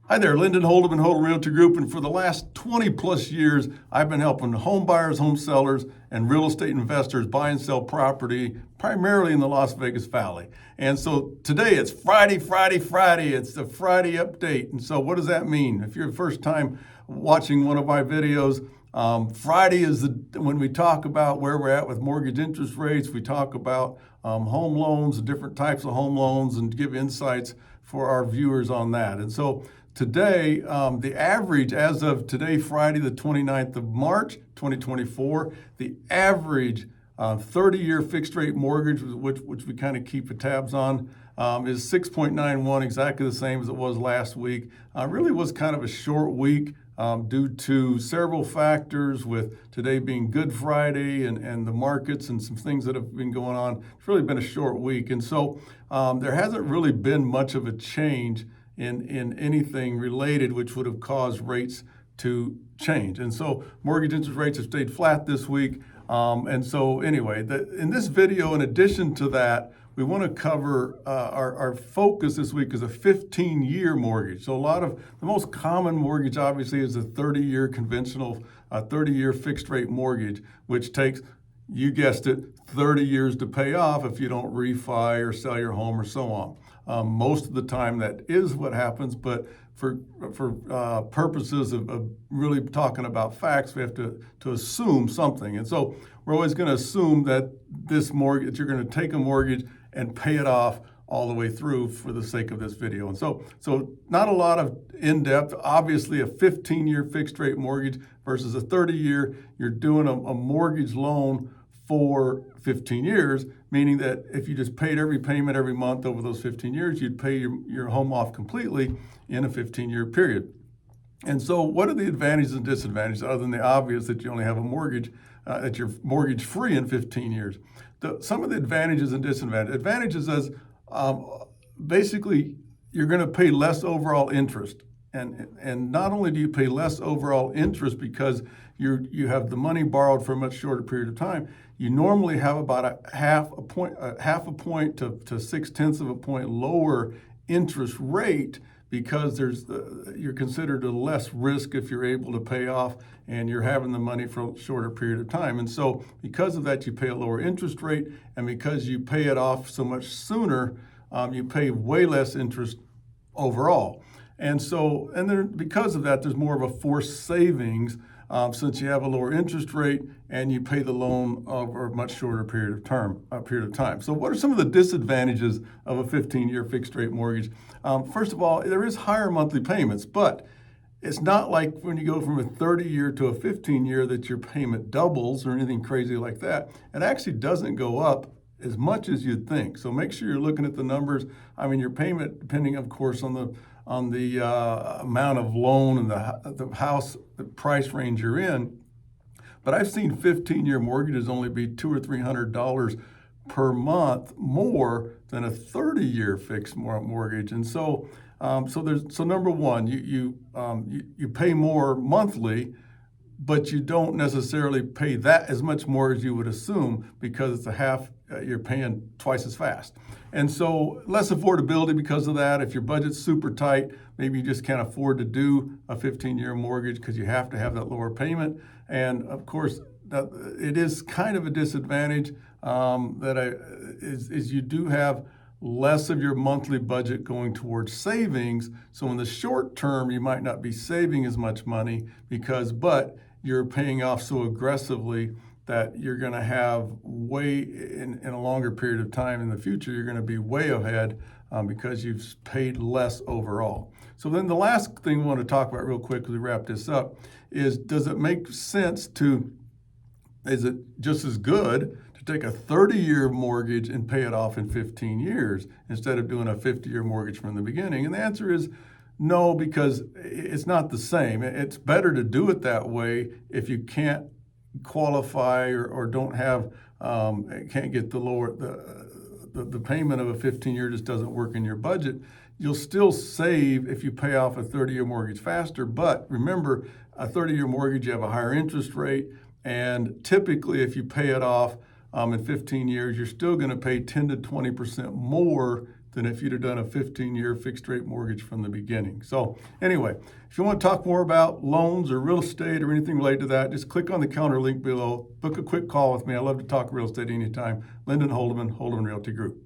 Hi there, Lyndon Hold'em and Hold'em Realty Group, and for the last 20 plus years, I've been helping home buyers, home sellers, and real estate investors buy and sell property, primarily in the Las Vegas Valley. And so today it's Friday. It's the Friday update. And so what does that mean? If you're the first time watching one of my videos, Friday is when we talk about where we're at with mortgage interest rates. We talk about home loans, different types of home loans, and give insights for our viewers on that. And so today, the average as of today, Friday, the 29th of March, 2024, the average 30-year fixed rate mortgage, which we kind of keep the tabs on, is 6.91, exactly the same as it was last week. Really was kind of a short week due to several factors, with today being Good Friday and the markets and some things that have been going on. It's really been a short week. And so there hasn't really been much of a change in anything related which would have caused rates to change. And so mortgage interest rates have stayed flat this week. And so anyway, in this video, in addition to that, we want to cover our focus this week is a 15-year mortgage. So the most common mortgage obviously is a 30-year conventional, 30-year fixed rate mortgage, which takes, you guessed it, 30 years to pay off if you don't refi or sell your home or so on. Most of the time that is what happens, but for purposes of really talking about facts, we have to assume something. And so we're always going to assume that this mortgage, you're going to take a mortgage and pay it off all the way through for the sake of this video. And so not a lot of in-depth. Obviously, a 15-year fixed rate mortgage versus a 30-year, you're doing a mortgage loan for 15 years, meaning that if you just paid every payment every month over those 15 years, you'd pay your home off completely in a 15-year period. And so what are the advantages and disadvantages, other than the obvious that you only have a mortgage, that you're mortgage free in 15 years? Some of the advantages and disadvantages. Advantages is basically you're going to pay less overall interest. And not only do you pay less overall interest because you have the money borrowed for a much shorter period of time, you normally have about a half a point to 0.6 of a point lower interest rate, because you're considered a less risk if you're able to pay off and you're having the money for a shorter period of time. And so because of that, you pay a lower interest rate, and because you pay it off so much sooner, you pay way less interest overall. And then because of that, there's more of a forced savings since you have a lower interest rate and you pay the loan over a much shorter period of time. So what are some of the disadvantages of a 15-year fixed rate mortgage? First of all, there is higher monthly payments, but it's not like when you go from a 30-year to a 15-year that your payment doubles or anything crazy like that. It actually doesn't go up as much as you'd think. So make sure you're looking at the numbers. I mean, your payment, depending, of course, on the amount of loan and the house, the price range you're in. But I've seen 15-year mortgages only be $200 or $300 per month more than a 30-year fixed mortgage. And so number one, you pay more monthly, but you don't necessarily pay that as much more as you would assume, because it's a half, you're paying twice as fast. And so less affordability because of that. If your budget's super tight, maybe you just can't afford to do a 15-year mortgage because you have to have that lower payment. And of course, it is kind of a disadvantage is you do have less of your monthly budget going towards savings. So in the short term, you might not be saving as much money but you're paying off so aggressively that you're going to have in a longer period of time in the future, you're going to be way ahead because you've paid less overall. So then the last thing we want to talk about real quick as we wrap this up is, does it make sense is it just as good to take a 30-year mortgage and pay it off in 15 years instead of doing a 50-year mortgage from the beginning? And the answer is no, because it's not the same. It's better to do it that way if you can't qualify or don't have, can't get the payment of a 15-year just doesn't work in your budget. You'll still save if you pay off a 30-year mortgage faster. But remember, a 30-year mortgage, you have a higher interest rate. And typically, if you pay it off in 15 years, you're still going to pay 10 to 20% more than if you'd have done a 15-year fixed rate mortgage from the beginning. So anyway, if you want to talk more about loans or real estate or anything related to that, just click on the counter link below. Book a quick call with me. I love to talk real estate anytime. Lyndon Holdeman, Holdeman Realty Group.